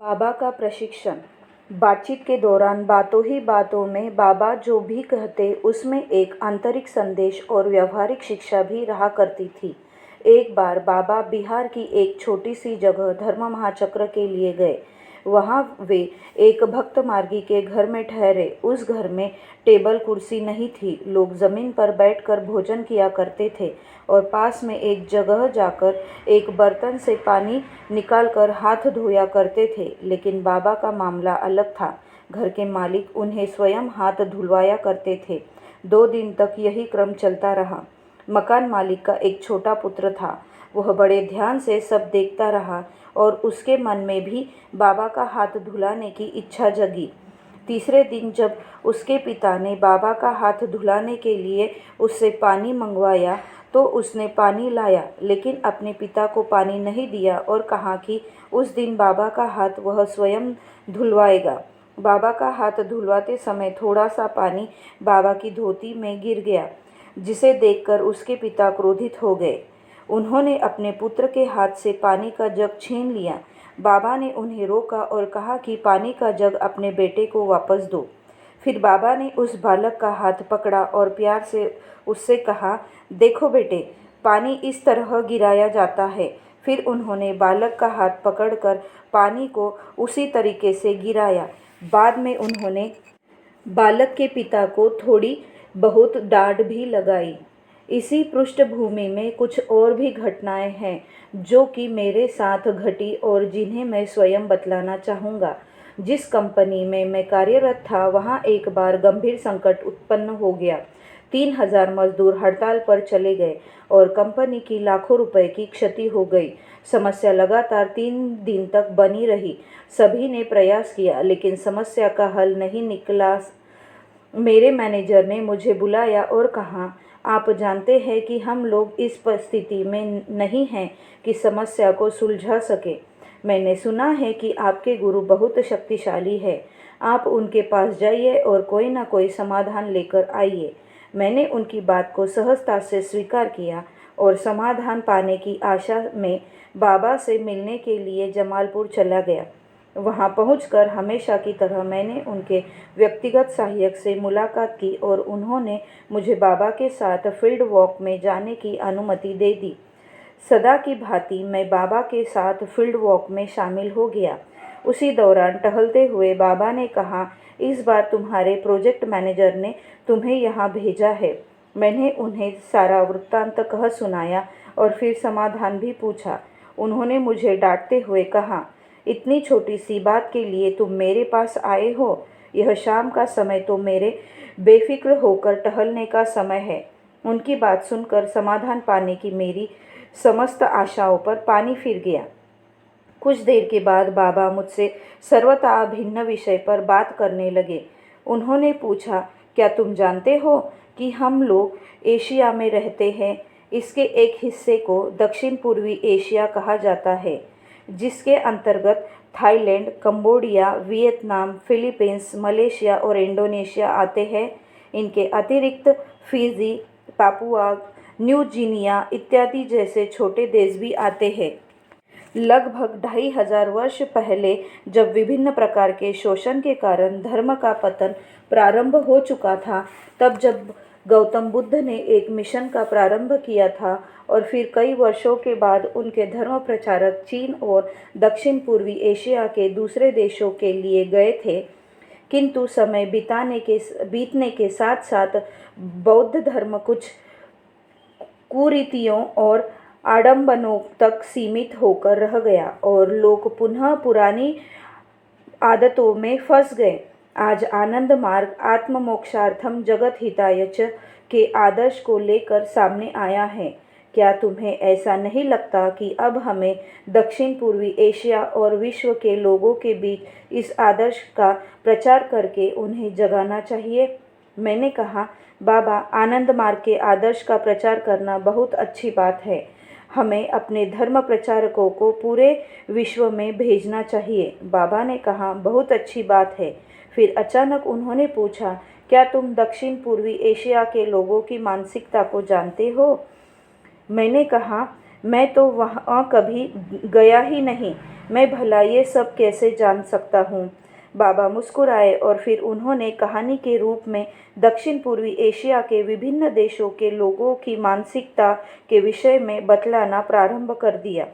बाबा का प्रशिक्षण। बातचीत के दौरान बातों ही बातों में बाबा जो भी कहते उसमें एक आंतरिक संदेश और व्यवहारिक शिक्षा भी रहा करती थी। एक बार बाबा बिहार की एक छोटी सी जगह धर्म महाचक्र के लिए गए। वहाँ वे एक भक्त मार्गी के घर में ठहरे। उस घर में टेबल कुर्सी नहीं थी। लोग जमीन पर बैठकर भोजन किया करते थे और पास में एक जगह जाकर एक बर्तन से पानी निकालकर हाथ धोया करते थे। लेकिन बाबा का मामला अलग था। घर के मालिक उन्हें स्वयं हाथ धुलवाया करते थे। 2 दिन तक यही क्रम चलता रहा। मकान मालिक का एक छोटा पुत्र था। वह बड़े ध्यान से सब देखता रहा और उसके मन में भी बाबा का हाथ धुलाने की इच्छा जगी। तीसरे दिन जब उसके पिता ने बाबा का हाथ धुलाने के लिए उससे पानी मंगवाया तो उसने पानी लाया, लेकिन अपने पिता को पानी नहीं दिया और कहा कि उस दिन बाबा का हाथ वह स्वयं धुलवाएगा। बाबा का हाथ धुलवाते समय थोड़ा सा पानी बाबा की धोती में गिर गया, जिसे देखकर उसके पिता क्रोधित हो गए। उन्होंने अपने पुत्र के हाथ से पानी का जग छीन लिया। बाबा ने उन्हें रोका और कहा कि पानी का जग अपने बेटे को वापस दो। फिर बाबा ने उस बालक का हाथ पकड़ा और प्यार से उससे कहा, देखो बेटे, पानी इस तरह गिराया जाता है। फिर उन्होंने बालक का हाथ पकड़कर पानी को उसी तरीके से गिराया। बाद में उन्होंने बालक के पिता को थोड़ी बहुत डांट भी लगाई। इसी पृष्ठभूमि में कुछ और भी घटनाएं हैं जो कि मेरे साथ घटी और जिन्हें मैं स्वयं बतलाना चाहूँगा। जिस कंपनी में मैं कार्यरत था वहाँ एक बार गंभीर संकट उत्पन्न हो गया। 3000 मजदूर हड़ताल पर चले गए और कंपनी की लाखों रुपए की क्षति हो गई। समस्या लगातार 3 दिन तक बनी रही। सभी ने प्रयास किया, लेकिन समस्या का हल नहीं निकला। मेरे मैनेजर ने मुझे बुलाया और कहा, आप जानते हैं कि हम लोग इस परिस्थिति में नहीं हैं कि समस्या को सुलझा सके। मैंने सुना है कि आपके गुरु बहुत शक्तिशाली है। आप उनके पास जाइए और कोई ना कोई समाधान लेकर आइए। मैंने उनकी बात को सहजता से स्वीकार किया और समाधान पाने की आशा में बाबा से मिलने के लिए जमालपुर चला गया। वहां पहुंचकर हमेशा की तरह मैंने उनके व्यक्तिगत सहायक से मुलाकात की और उन्होंने मुझे बाबा के साथ फील्ड वॉक में जाने की अनुमति दे दी। सदा की भांति मैं बाबा के साथ फील्ड वॉक में शामिल हो गया। उसी दौरान टहलते हुए बाबा ने कहा, इस बार तुम्हारे प्रोजेक्ट मैनेजर ने तुम्हें यहाँ भेजा है। मैंने उन्हें सारा वृत्तांत कह सुनाया और फिर समाधान भी पूछा। उन्होंने मुझे डांटते हुए कहा, इतनी छोटी सी बात के लिए तुम मेरे पास आए हो? यह शाम का समय तो मेरे बेफिक्र होकर टहलने का समय है। उनकी बात सुनकर समाधान पाने की मेरी समस्त आशाओं पर पानी फिर गया। कुछ देर के बाद बाबा मुझसे सर्वथा भिन्न विषय पर बात करने लगे। उन्होंने पूछा, क्या तुम जानते हो कि हम लोग एशिया में रहते हैं? इसके एक हिस्से को दक्षिण पूर्वी एशिया कहा जाता है, जिसके अंतर्गत Thailand, Cambodia, Vietnam, Philippines, Malaysia और इंडोनेशिया आते हैं। इनके अतिरिक्त फिजी, पापुआ न्यू गिनिया इत्यादि जैसे छोटे देश भी आते हैं। लगभग 2500 वर्ष पहले जब विभिन्न प्रकार के शोषण के कारण धर्म का पतन प्रारंभ हो चुका था, तब जब गौतम बुद्ध ने एक मिशन का प्रारंभ किया था और फिर कई वर्षों के बाद उनके धर्म प्रचारक चीन और दक्षिण पूर्वी एशिया के दूसरे देशों के लिए गए थे, किंतु समय बीतने के साथ साथ बौद्ध धर्म कुछ कुरीतियों और आडंबरों तक सीमित होकर रह गया और लोग पुनः पुरानी आदतों में फंस गए। आज आनंद मार्ग आत्म मोक्षार्थम जगत हिताय च के आदर्श को लेकर सामने आया है। क्या तुम्हें ऐसा नहीं लगता कि अब हमें दक्षिण पूर्वी एशिया और विश्व के लोगों के बीच इस आदर्श का प्रचार करके उन्हें जगाना चाहिए? मैंने कहा, बाबा, आनंद मार्ग के आदर्श का प्रचार करना बहुत अच्छी बात है। हमें अपने धर्म प्रचारकों को पूरे विश्व में भेजना चाहिए। बाबा ने कहा, बहुत अच्छी बात है। फिर अचानक उन्होंने पूछा, क्या तुम दक्षिण पूर्वी एशिया के लोगों की मानसिकता को जानते हो? मैंने कहा, मैं तो वहाँ कभी गया ही नहीं। मैं भला ये सब कैसे जान सकता हूँ। बाबा मुस्कुराए और फिर उन्होंने कहानी के रूप में दक्षिण पूर्वी एशिया के विभिन्न देशों के लोगों की मानसिकता के विषय में बतलाना प्रारंभ कर दिया।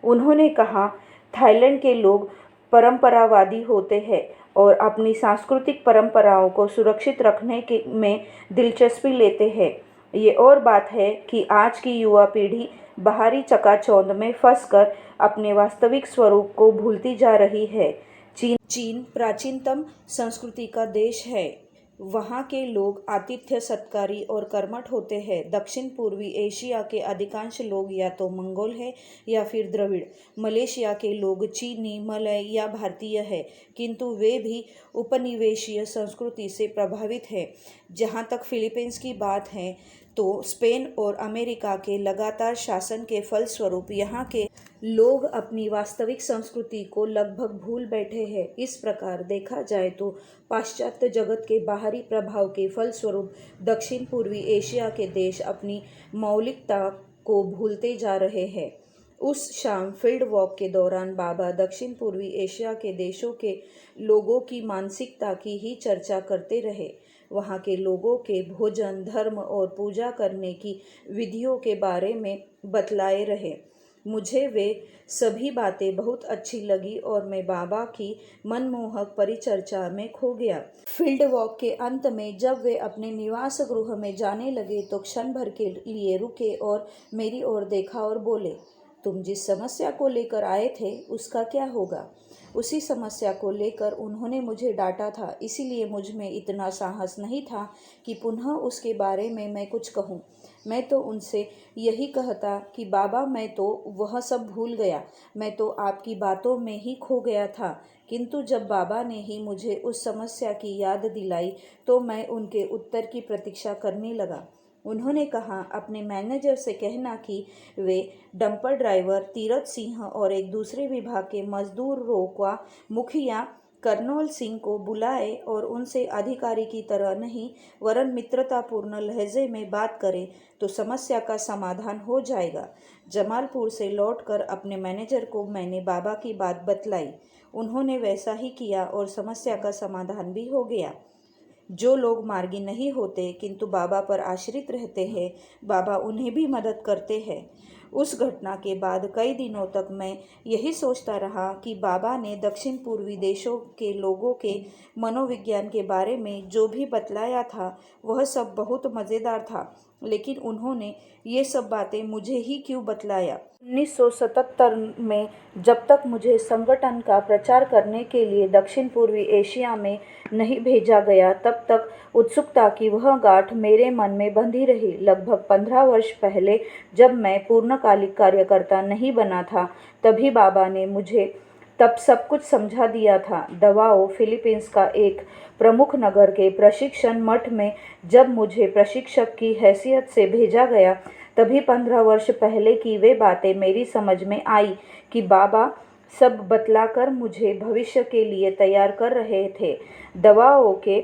उन्होंने कहा, थाईलैंड के लोग परंपरावादी होते हैं और अपनी सांस्कृतिक परंपराओं को सुरक्षित रखने के में दिलचस्पी लेते हैं। ये और बात है कि आज की युवा पीढ़ी बाहरी चकाचौंध में फंसकर अपने वास्तविक स्वरूप को भूलती जा रही है। चीन प्राचीनतम संस्कृति का देश है। वहाँ के लोग आतिथ्य सत्कारी और कर्मठ होते हैं। दक्षिण पूर्वी एशिया के अधिकांश लोग या तो मंगोल हैं या फिर द्रविड़। मलेशिया के लोग चीनी, मलय या भारतीय हैं, किंतु वे भी उपनिवेशीय संस्कृति से प्रभावित हैं। जहाँ तक फिलीपींस की बात है तो स्पेन और अमेरिका के लगातार शासन के फलस्वरूप यहाँ के लोग अपनी वास्तविक संस्कृति को लगभग भूल बैठे हैं। इस प्रकार देखा जाए तो पाश्चात्य जगत के बाहरी प्रभाव के फलस्वरूप दक्षिण पूर्वी एशिया के देश अपनी मौलिकता को भूलते जा रहे हैं। उस शाम फील्ड वॉक के दौरान बाबा दक्षिण पूर्वी एशिया के देशों के लोगों की मानसिकता की ही चर्चा करते रहे। वहाँ के लोगों के भोजन, धर्म और पूजा करने की विधियों के बारे में बतलाए रहे। मुझे वे सभी बातें बहुत अच्छी लगी और मैं बाबा की मनमोहक परिचर्चा में खो गया। फील्ड वॉक के अंत में जब वे अपने निवास गृह में जाने लगे तो क्षण भर के लिए रुके और मेरी ओर देखा और बोले, तुम जिस समस्या को लेकर आए थे उसका क्या होगा? उसी समस्या को लेकर उन्होंने मुझे डांटा था, इसीलिए मुझ में इतना साहस नहीं था कि पुनः उसके बारे में मैं कुछ कहूँ। मैं तो उनसे यही कहता कि बाबा, मैं तो वह सब भूल गया, मैं तो आपकी बातों में ही खो गया था। किंतु जब बाबा ने ही मुझे उस समस्या की याद दिलाई तो मैं उनके उत्तर की प्रतीक्षा करने लगा। उन्होंने कहा, अपने मैनेजर से कहना कि वे डंपर ड्राइवर तीरथ सिंह और एक दूसरे विभाग के मजदूरों का मुखिया कर्नल सिंह को बुलाए और उनसे अधिकारी की तरह नहीं वरन मित्रतापूर्ण लहजे में बात करें तो समस्या का समाधान हो जाएगा। जमालपुर से लौटकर अपने मैनेजर को मैंने बाबा की बात बतलाई। उन्होंने वैसा ही किया और समस्या का समाधान भी हो गया। जो लोग मार्गी नहीं होते किंतु बाबा पर आश्रित रहते हैं, बाबा उन्हें भी मदद करते हैं। उस घटना के बाद कई दिनों तक मैं यही सोचता रहा कि बाबा ने दक्षिण पूर्वी देशों के लोगों के मनोविज्ञान के बारे में जो भी बतलाया था वह सब बहुत मज़ेदार था, लेकिन उन्होंने ये सब बातें मुझे ही क्यों बतलाया। 1977 में जब तक मुझे संगठन का प्रचार करने के लिए दक्षिण पूर्वी एशिया में नहीं भेजा गया तब तक उत्सुकता की वह गांठ मेरे मन में बंधी रही। लगभग 15 वर्ष पहले जब मैं पूर्णकालिक कार्यकर्ता नहीं बना था तभी बाबा ने मुझे तब सब कुछ समझा दिया था। दवाओ फिलीपींस का एक प्रमुख नगर के प्रशिक्षण मठ में जब मुझे प्रशिक्षक की हैसियत से भेजा गया तभी 15 वर्ष पहले की वे बातें मेरी समझ में आई कि बाबा सब बतलाकर मुझे भविष्य के लिए तैयार कर रहे थे। दवाओं के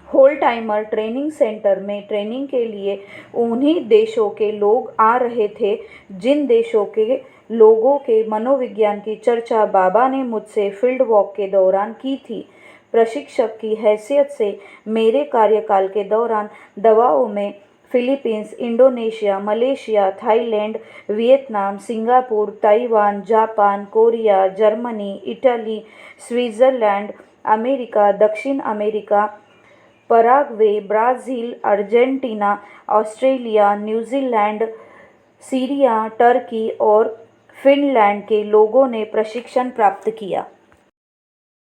होल टाइमर ट्रेनिंग सेंटर में ट्रेनिंग के लिए उन्हीं देशों के लोग आ रहे थे जिन देशों के लोगों के मनोविज्ञान की चर्चा बाबा ने मुझसे फील्ड वॉक के दौरान की थी। प्रशिक्षक की हैसियत से मेरे कार्यकाल के दौरान दवाओं में Philippines, Indonesia, Malaysia, Thailand, Vietnam, Singapore, Taiwan, Japan, Korea, Germany, Italy, Switzerland, America, दक्षिण America, Paraguay, Brazil, Argentina, Australia, New Zealand, Syria, Turkey और फिनलैंड के लोगों ने प्रशिक्षण प्राप्त किया।